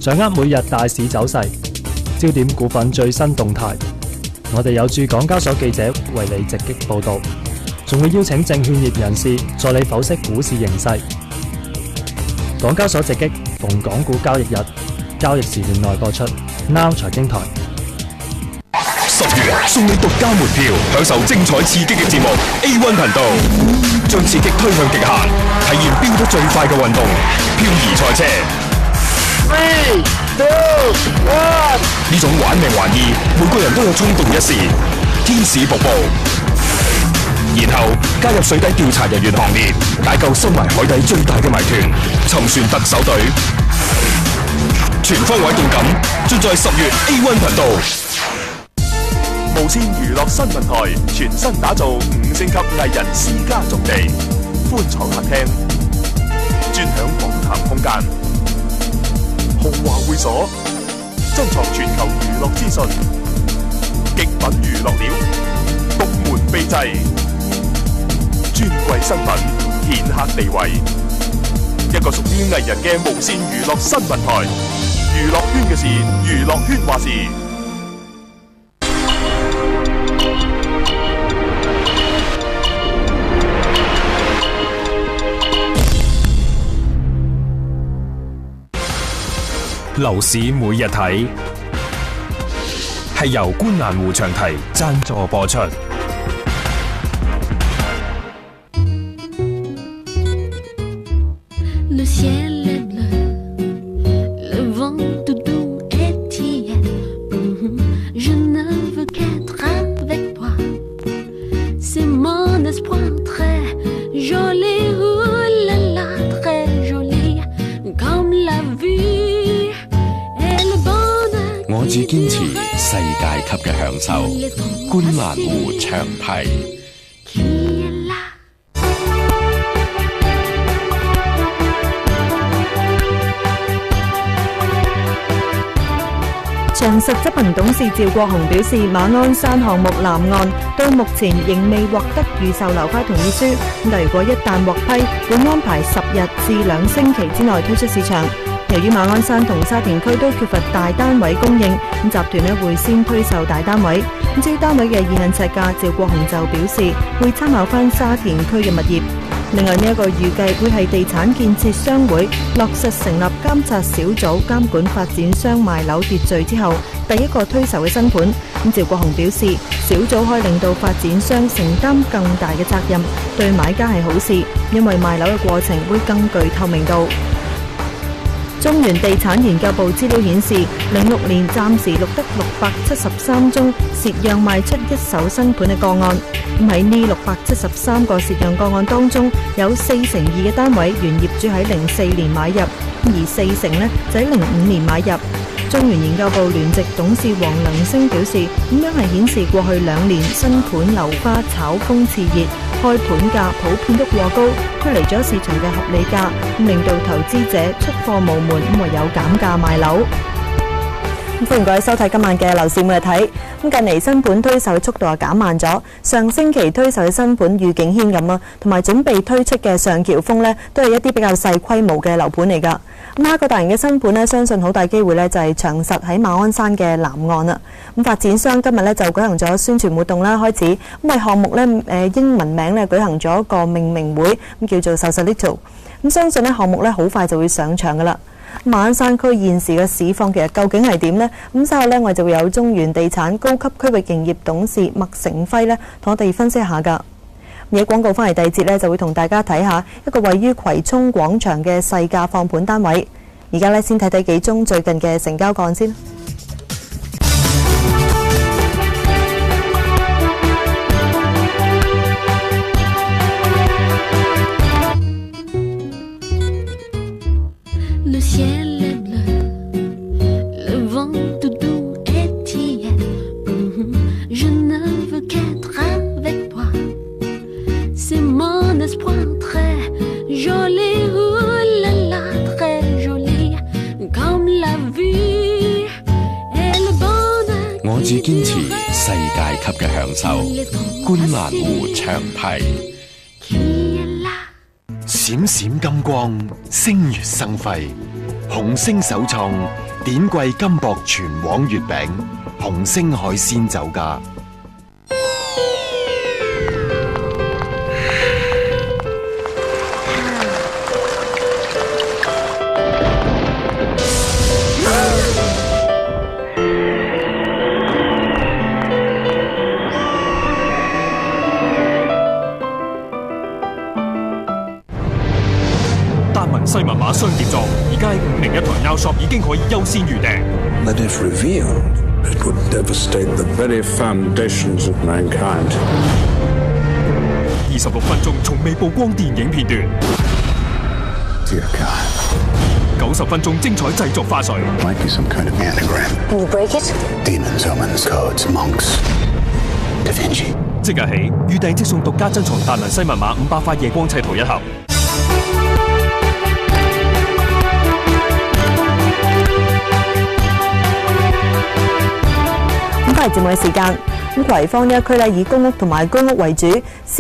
掌握每日大市走勢，焦點股份最新動態。我哋有駐港交所記者為你直擊報道，仲會邀請證券業人士助你剖析股市形勢。港交所直擊，逢港股交易日交易時段內播出。Now 財經台10月送你獨家門票，享受精彩刺激嘅節目。A1 頻道將刺激推向極限，體驗飆得最快嘅運動——漂移賽車。3、2、1，呢種玩命玩意，每個人都有衝動一試。天使瀑布，然後加入水底調查人員行列，解救深埋海底最大嘅謎團——沉船特首隊。全方位動感，盡在10月 A1 頻道。無線娛樂新聞台全新打造5星級藝人私家重地，寬敞客廳，專享訪談空間，豪華會所，珍藏全球娛樂資訊，極品娛樂料，獨門秘製，尊貴身份，顯赫地位，一個屬於藝人嘅無線娛樂新聞台。娛樂圈嘅事，娛樂圈話事。樓市每日睇，係由觀瀾湖長堤贊助播出。我只堅持世界級嘅享受，觀瀾湖長堤。長實執行董事趙國雄表示，馬鞍山項目南岸到目前仍未獲得預售樓花同意書，但如果一旦獲批，會安排10日至2星期之內推出市場。由於馬鞍山同沙田區都缺乏大單位供應，集團會先推售大單位。至於單位嘅現行尺價，趙國雄就表示會參考翻沙田區嘅物業。另外呢一個預計會係地產建設商會落實成立監察小組監管發展商賣樓秩序之後第一個推售嘅新盤。趙國雄表示，小組可以令到發展商承擔更大嘅責任，對買家係好事，因為賣樓嘅過程會更具透明度。中原地產研究部資料顯示，06年暫時錄得673宗蝕讓賣出一手新盤嘅個案。喺呢673個蝕讓個案當中，有42%嘅單位原業主喺04年買入，而40%呢就喺05年買入。中原研究部聯席董事黃良星表示，咁樣係顯示過去2年新盤樓花炒風熾熱，開盤價普遍都過高，脫離咗市場嘅合理價，令到投資者出貨無門，唯有減價賣樓。歡迎各位收睇今晚嘅樓市每日睇。近嚟新盤推售嘅速度減慢咗，上星期推售嘅新盤御景軒咁啊，同埋準備推出嘅上橋峰呢，都係一啲比較細規模嘅樓盤嚟㗎。下一個大型嘅新盤呢，相信好大機會呢就係長實喺馬鞍山嘅南岸啦。發展商今日呢就舉行咗宣傳活動啦，開始為項目呢英文名呢舉行咗一個命名會，叫做 Sausalito。相信呢項目呢好快就會上場㗎啦。馬鞍山區現時嘅市況其實究竟係點呢？稍後呢我就會有中原地產高級區域營業董事麥成輝呢同我哋分析一下㗎。而廣告翻嚟第二節呢，就會同大家睇下一個位於葵涌廣場嘅細價放盤單位。而家呢，先睇睇幾宗最近嘅成交個案先。我只堅持世界級嘅享受，觀瀾湖長堤。閃閃金光，星月生輝，紅星首創典貴金箔全黃月餅，紅星海鮮酒家。西密碼雙碟座，而家喺501台 Now Shop 已經可以優先預訂。But if revealed, it would devastate the very foundations of mankind. 26分鐘從未曝光電影片段。Dear God. 90分鐘精彩製作花絮。Might be some kind of anagram. Can you break it? Demons, omens, codes, monks. Da Vinci. 即日起預訂即送獨家珍藏達能西密碼500塊夜光砌圖1盒。咁都係節目嘅時間。咁葵芳呢一區咧以公屋同埋居屋為主。